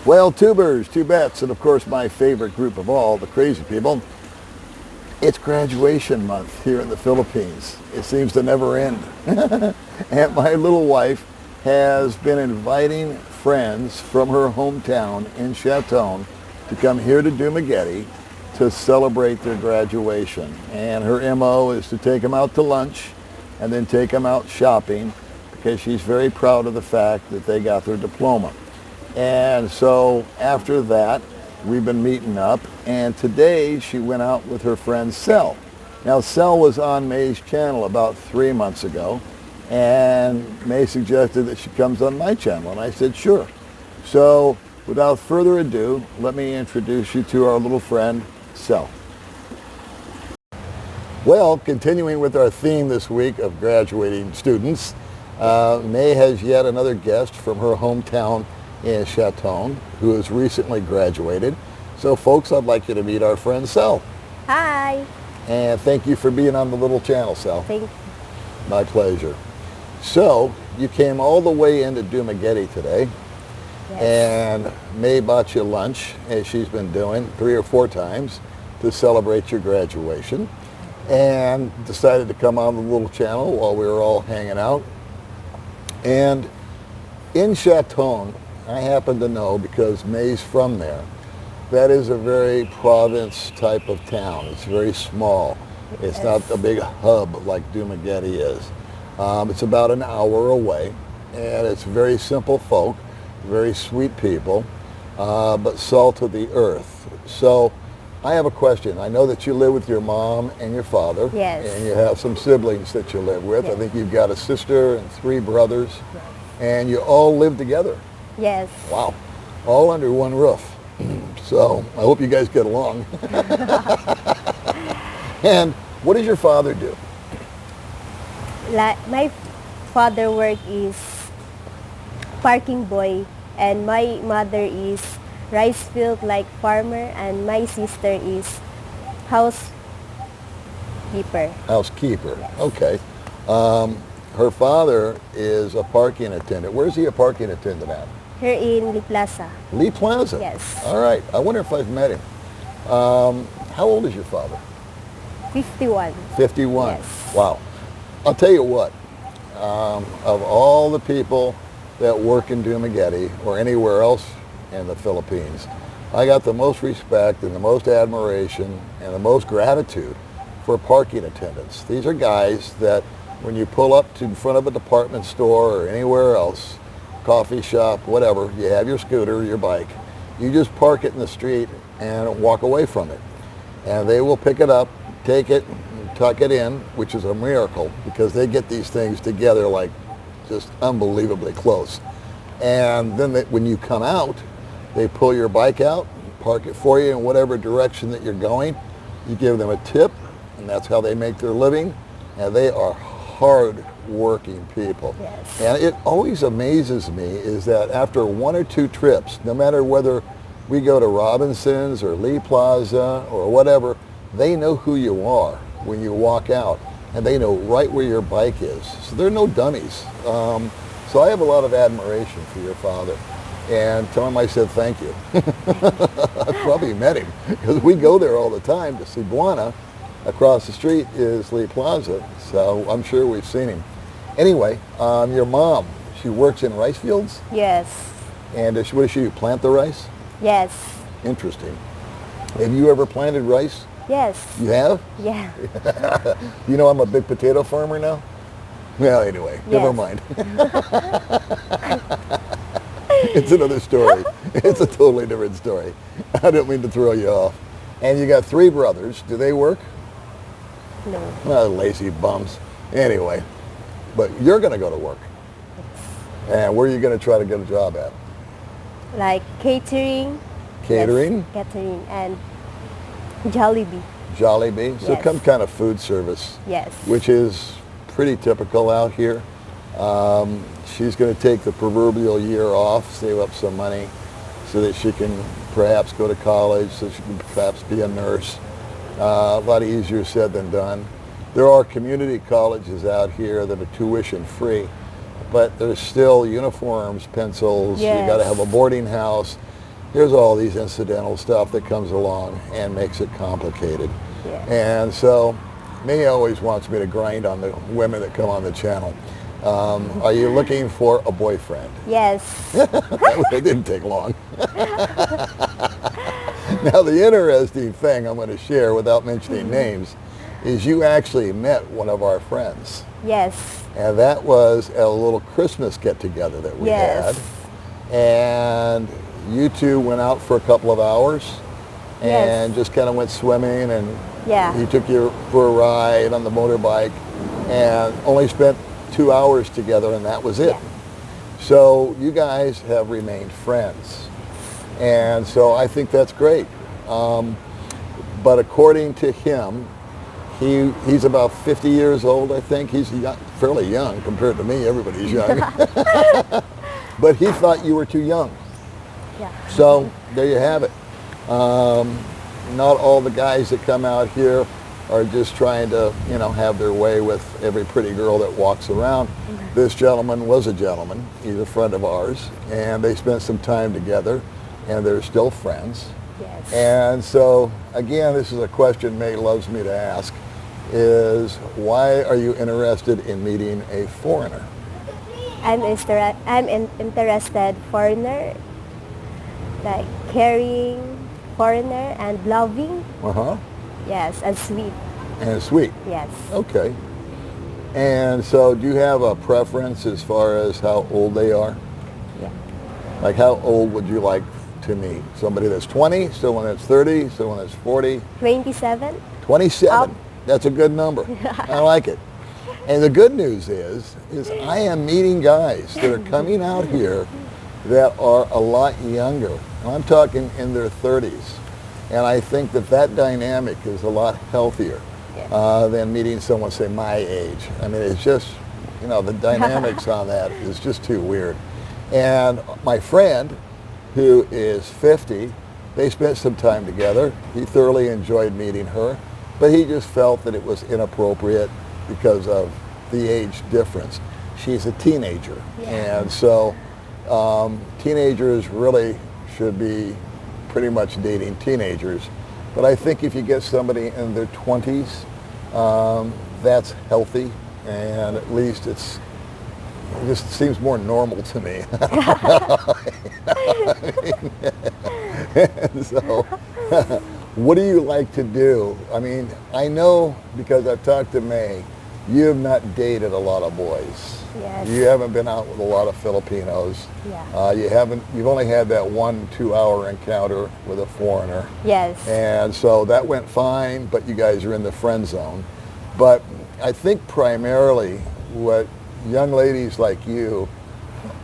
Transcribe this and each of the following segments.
Well, tubers, tubettes, and of course my favorite group of all, the crazy people. It's graduation month here in the Philippines. It seems to never end. And my little wife has been inviting friends from her hometown in Chaton to come here to Dumaguete to celebrate their graduation. And her MO is to take them out to lunch and then take them out shopping because she's very proud of the fact that they got their diploma. And so after that, we've been meeting up, and today she went out with her friend Sel. Now Sel was on May's channel about 3 months ago, and May suggested that she comes on my channel, and I said sure. So without further ado, let me introduce you to our little friend Sel. Well, continuing with our theme this week of graduating students, May has yet another guest from her hometown in Chaton, who has recently graduated. So folks, I'd like you to meet our friend Sel. Hi. And thank you for being on the little channel, Sel. Thank you. My pleasure. So you came all the way into Dumaguete today. Yes. And May bought you lunch, as she's been doing 3 or 4 times, to celebrate your graduation, and decided to come on the little channel while we were all hanging out. And in Chaton, I happen to know, because May's from there, that is a very province type of town. It's very small. It's Yes. not a big hub like Dumaguete is. It's about an hour away, and it's very simple folk, very sweet people, but salt of the earth. So I have a question. I know that you live with your mom and your father, Yes. and you have some siblings that you live with. Yes. I think you've got a sister and 3 brothers, and you all live together. Yes. Wow, all under one roof. So I hope you guys get along. And what does your father do? Like my father work is parking boy, and my mother is rice field like farmer, and my sister is housekeeper. Housekeeper. Okay. Her father is a parking attendant. Where's he a parking attendant at? Here in the plaza. Lee Plaza? Yes. All right. I wonder if I've met him. How old is your father? 51. 51. Yes. Wow. I'll tell you what, of all the people that work in Dumaguete or anywhere else in the Philippines, I got the most respect and the most admiration and the most gratitude for parking attendants. These are guys that when you pull up to in front of a department store or anywhere else, coffee shop, whatever, you have your scooter, your bike, you just park it in the street and walk away from it. And they will pick it up, take it, tuck it in, which is a miracle because they get these things together like just unbelievably close. And then when you come out, they pull your bike out, park it for you in whatever direction that you're going. You give them a tip, and that's how they make their living. And they are hard-working people. Yes. And it always amazes me is that after 1 or 2 trips, no matter whether we go to Robinson's or Lee Plaza or whatever, they know who you are when you walk out, and they know right where your bike is. So they're no dummies. So I have a lot of admiration for your father. And tell him I said thank you. I probably met him because we go there all the time to see Buana. Across the street is Lee Plaza, so I'm sure we've seen him. Anyway, your mom, she works in rice fields? Yes. And what does she do, plant the rice? Yes. Interesting. Have you ever planted rice? Yes. You have? Yeah. You know I'm a big potato farmer now? Well, anyway, never Yes. mind. It's another story. It's a totally different story. I don't mean to throw you off. And you got 3 brothers. Do they work? No. Well, lazy bums. Anyway, but you're going to go to work. And where are you going to try to get a job at? Like catering. Catering? Yes, catering and Jollibee. Jollibee? So Yes. some kind of food service. Yes. Which is pretty typical out here. She's going to take the proverbial year off, save up some money so that she can perhaps go to college, so she can perhaps be a nurse. A lot easier said than done. There are community colleges out here that are tuition free, but there's still uniforms, pencils, you got to have a boarding house. there's all these incidental stuff that comes along and makes it complicated. Yeah. And so May always wants me to grind on the women that come on the channel. Are you looking for a boyfriend? Yes. It didn't take long. Now the interesting thing I'm going to share without mentioning names is you actually met one of our friends. Yes. And that was at a little Christmas get-together that we Yes. had. And you two went out for a couple of hours and Yes. just kind of went swimming, and Yeah. he took you for a ride on the motorbike and only spent 2 hours together, and that was it. Yeah. So you guys have remained friends. And so I think that's great. But according to him, he's about 50 years old, I think. He's fairly young compared to me. Everybody's young. But he thought you were too young. Yeah. So there you have it. Not all the guys that come out here are just trying to, have their way with every pretty girl that walks around. This gentleman was a gentleman. He's a friend of ours, and they spent some time together, and they're still friends. Yes. And so, again, this is a question May loves me to ask, is why are you interested in meeting a foreigner? I'm interested foreigner, like caring foreigner and loving. Uh-huh. Yes, and sweet. And sweet. Yes. Okay. And so do you have a preference as far as how old they are? Yeah. Like how old would you like to meet? Somebody that's 20, someone that's 30, someone that's 40? 27. 27. Up. That's a good number. I like it. And the good news is I am meeting guys that are coming out here that are a lot younger. And I'm talking in their 30s. And I think that dynamic is a lot healthier than meeting someone, say, my age. I mean, it's just, the dynamics on that is just too weird. And my friend, who is 50, they spent some time together. He thoroughly enjoyed meeting her, but he just felt that it was inappropriate because of the age difference. She's a teenager. Yeah. And so teenagers really should be pretty much dating teenagers. But I think if you get somebody in their 20s, that's healthy, and at least it just seems more normal to me. And so, what do you like to do? I mean, I know because I've talked to May, you have not dated a lot of boys. Yes. You haven't been out with a lot of Filipinos. Yeah. You've only had that 1-2 hour encounter with a foreigner. Yes. And so that went fine, but you guys are in the friend zone. But I think primarily what young ladies like you,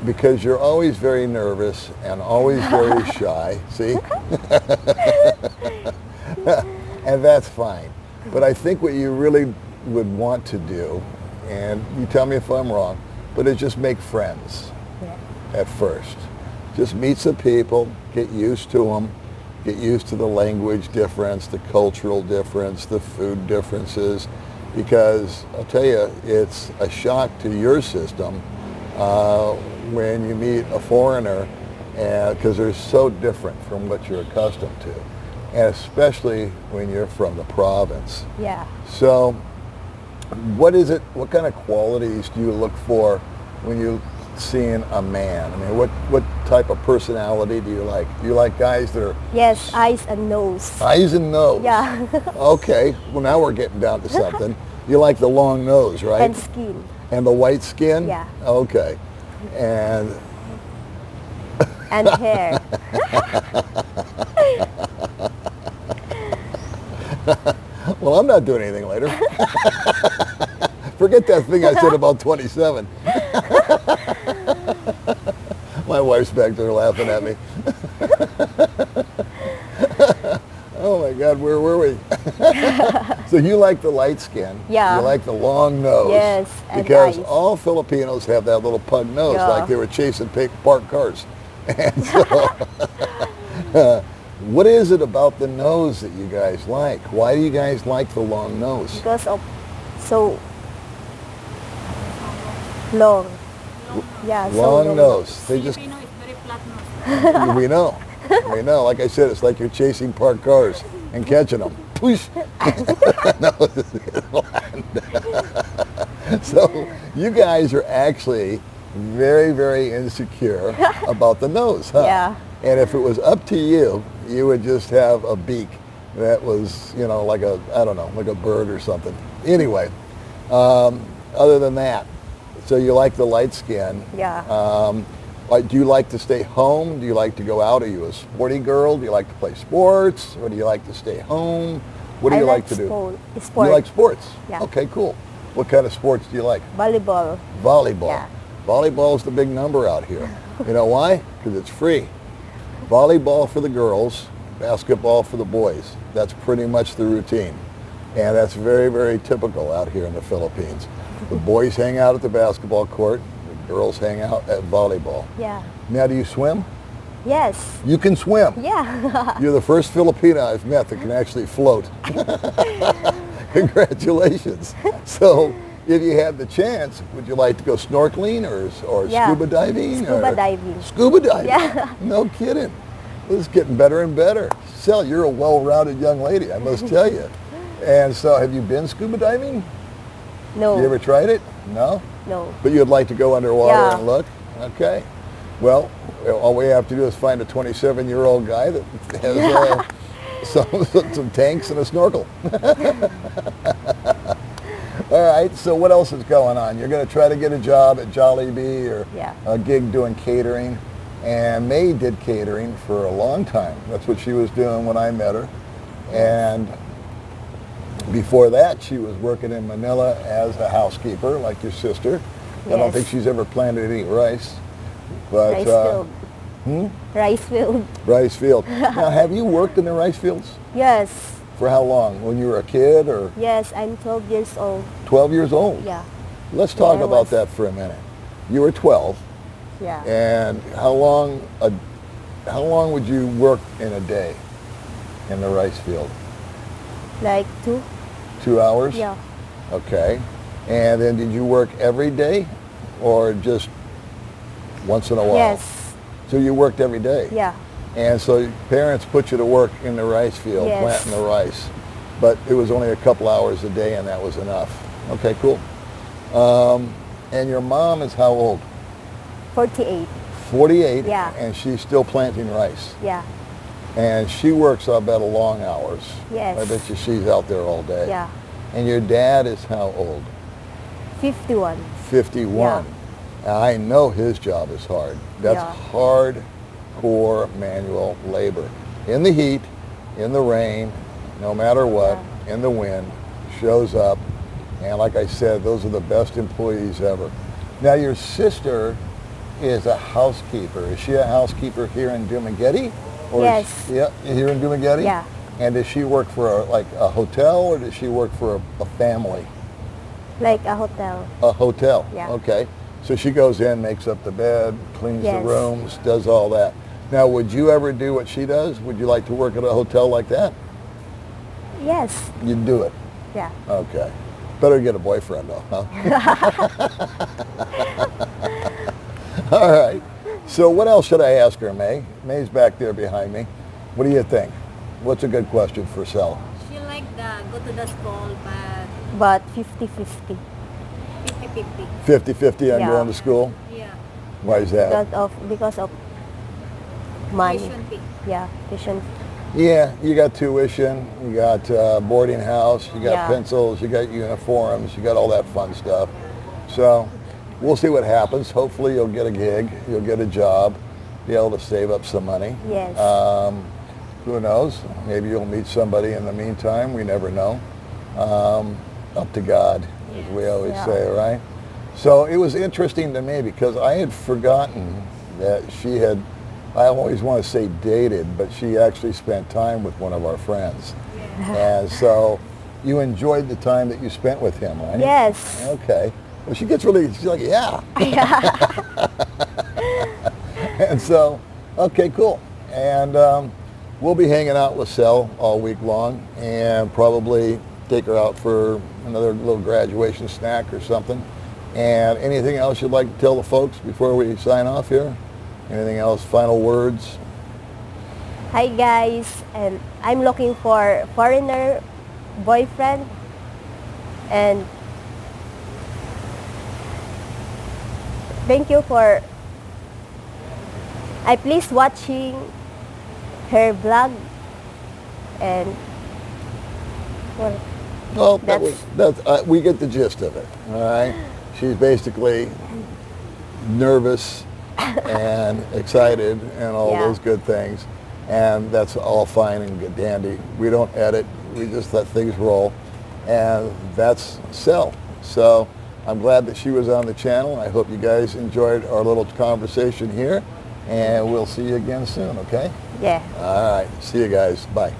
because you're always very nervous and always very shy, see? And that's fine. But I think what you really would want to do, and you tell me if I'm wrong, but is just make friends at first. Just meet some people, get used to them, get used to the language difference, the cultural difference, the food differences, because I'll tell you, it's a shock to your system when you meet a foreigner, because they're so different from what you're accustomed to, and especially when you're from the province. Yeah. So what kind of qualities do you look for when you're seeing a man? I mean, what type of personality do you like? Do you like guys that are... Yes, eyes and nose. Eyes and nose? Yeah. Okay, well now we're getting down to something. You like the long nose, right? And skin. And the white skin? Yeah. Okay. And... And hair. Well, I'm not doing anything later. Forget that thing I said about 27. My wife's back there laughing at me. Oh my God, where were we? So you like the light skin. Yeah. You like the long nose. Yes, and because eyes. all Filipinos have that little pug nose, Yeah. like they were chasing parked cars. And so, what is it about the nose that you guys like? Why do you guys like the long nose? Because of so long. Yeah, so Long nose. They just, Filipino is very flat nose. we know. I know, like I said, it's like you're chasing parked cars and catching them. Push. No. So you guys are actually very, very insecure about the nose, huh? Yeah. And if it was up to you, you would just have a beak that was, you know, like a, I don't know, like a bird or something. Anyway, other than that, so you like the light skin. Yeah. Do you like to stay home? Do you like to go out? Are you a sporty girl? Do you like to play sports? Or do you like to stay home? What do you like to do? Sport. You like sports? Yeah. Okay, cool. What kind of sports do you like? Volleyball. Volleyball. Yeah. Volleyball is the big number out here. You know why? Because it's free. Volleyball for the girls, basketball for the boys. That's pretty much the routine. And that's very, very typical out here in the Philippines. The boys hang out at the basketball court. The girls hang out at volleyball. Yeah. Now, do you swim? Yes. You can swim. Yeah. You're the first Filipina I've met that can actually float. Congratulations. So, if you had the chance, would you like to go snorkeling or Yeah. scuba diving? Scuba or diving. Scuba diving? Yeah. No kidding. This is getting better and better. Sel, you're a well-rounded young lady, I must tell you. And so, have you been scuba diving? No. You ever tried it? No? No. But you'd like to go underwater Yeah. and look? Okay. Well, all we have to do is find a 27-year-old guy that has some tanks and a snorkel. All right, so what else is going on? You're going to try to get a job at Jollibee or Yeah. a gig doing catering. And May did catering for a long time. That's what she was doing when I met her. And before that, she was working in Manila as a housekeeper, like your sister. I don't Yes. think she's ever planted any rice. But, Rice field. Rice field. Rice field. Now, have you worked in the rice fields? Yes. For how long? When you were a kid or Yes, I'm 12 years old. 12 years old? Yeah. Let's talk I about was. that for a minute. You were 12, Yeah. and how long would you work in a day in the rice field? Like 2? 2 hours? Yeah. Okay. And then did you work every day or just once in a while? Yes. So you worked every day? Yeah. And so parents put you to work in the rice field, Yes. planting the rice. But it was only a couple hours a day and that was enough. Okay, cool. And your mom is how old? 48. 48? Yeah. And she's still planting rice. Yeah. And she works, I bet, long hours. Yes. I bet you she's out there all day. Yeah. And your dad is how old? 51. 51. Now, I know his job is hard. That's Yeah. hardcore manual labor. In the heat, in the rain, no matter what, in the wind, shows up. And like I said, those are the best employees ever. Now, your sister is a housekeeper. Is she a housekeeper here in Dumaguete? Yes. Yeah, here in Dumaguete? Yeah. And does she work for a hotel or does she work for a family? Like a hotel. A hotel? Yeah. Okay. So she goes in, makes up the bed, cleans the Yes. rooms, does all that. Now, would you ever do what she does? Would you like to work at a hotel like that? Yes. You'd do it? Yeah. Okay. Better get a boyfriend though, huh? All right. So what else should I ask her, May? May's back there behind me. What do you think? What's a good question for Sel? She like the go to the school, but But 50-50. 50-50. 50-50 on Yeah. going to school? Yeah. Why is that? Because of money. Tuition fee. Yeah. Tuition. Yeah, you got tuition, you got boarding house, you got Yeah. pencils, you got uniforms, you got all that fun stuff. So we'll see what happens. Hopefully you'll get a gig, you'll get a job, be able to save up some money. Yes. Who knows? Maybe you'll meet somebody in the meantime. We never know. Up to God, as we always Yeah. say, right? So it was interesting to me because I had forgotten that she had, I always want to say dated, but she actually spent time with one of our friends. And so you enjoyed the time that you spent with him, right? Yes. Okay. Well, she's like, yeah. And so, okay, cool. And we'll be hanging out with Sel all week long and probably take her out for another little graduation snack or something. And anything else you'd like to tell the folks before we sign off here? Anything else? Final words? Hi guys, and I'm looking for foreigner boyfriend, and thank you for I please watching her vlog, and well, Well, we get the gist of it. All right. She's basically nervous and excited and all Yeah. those good things, and that's all fine and good, dandy. We don't edit. We just let things roll, and that's sell. So I'm glad that she was on the channel. I hope you guys enjoyed our little conversation here, and we'll see you again soon. Okay. yeah. All right. See you guys. Bye.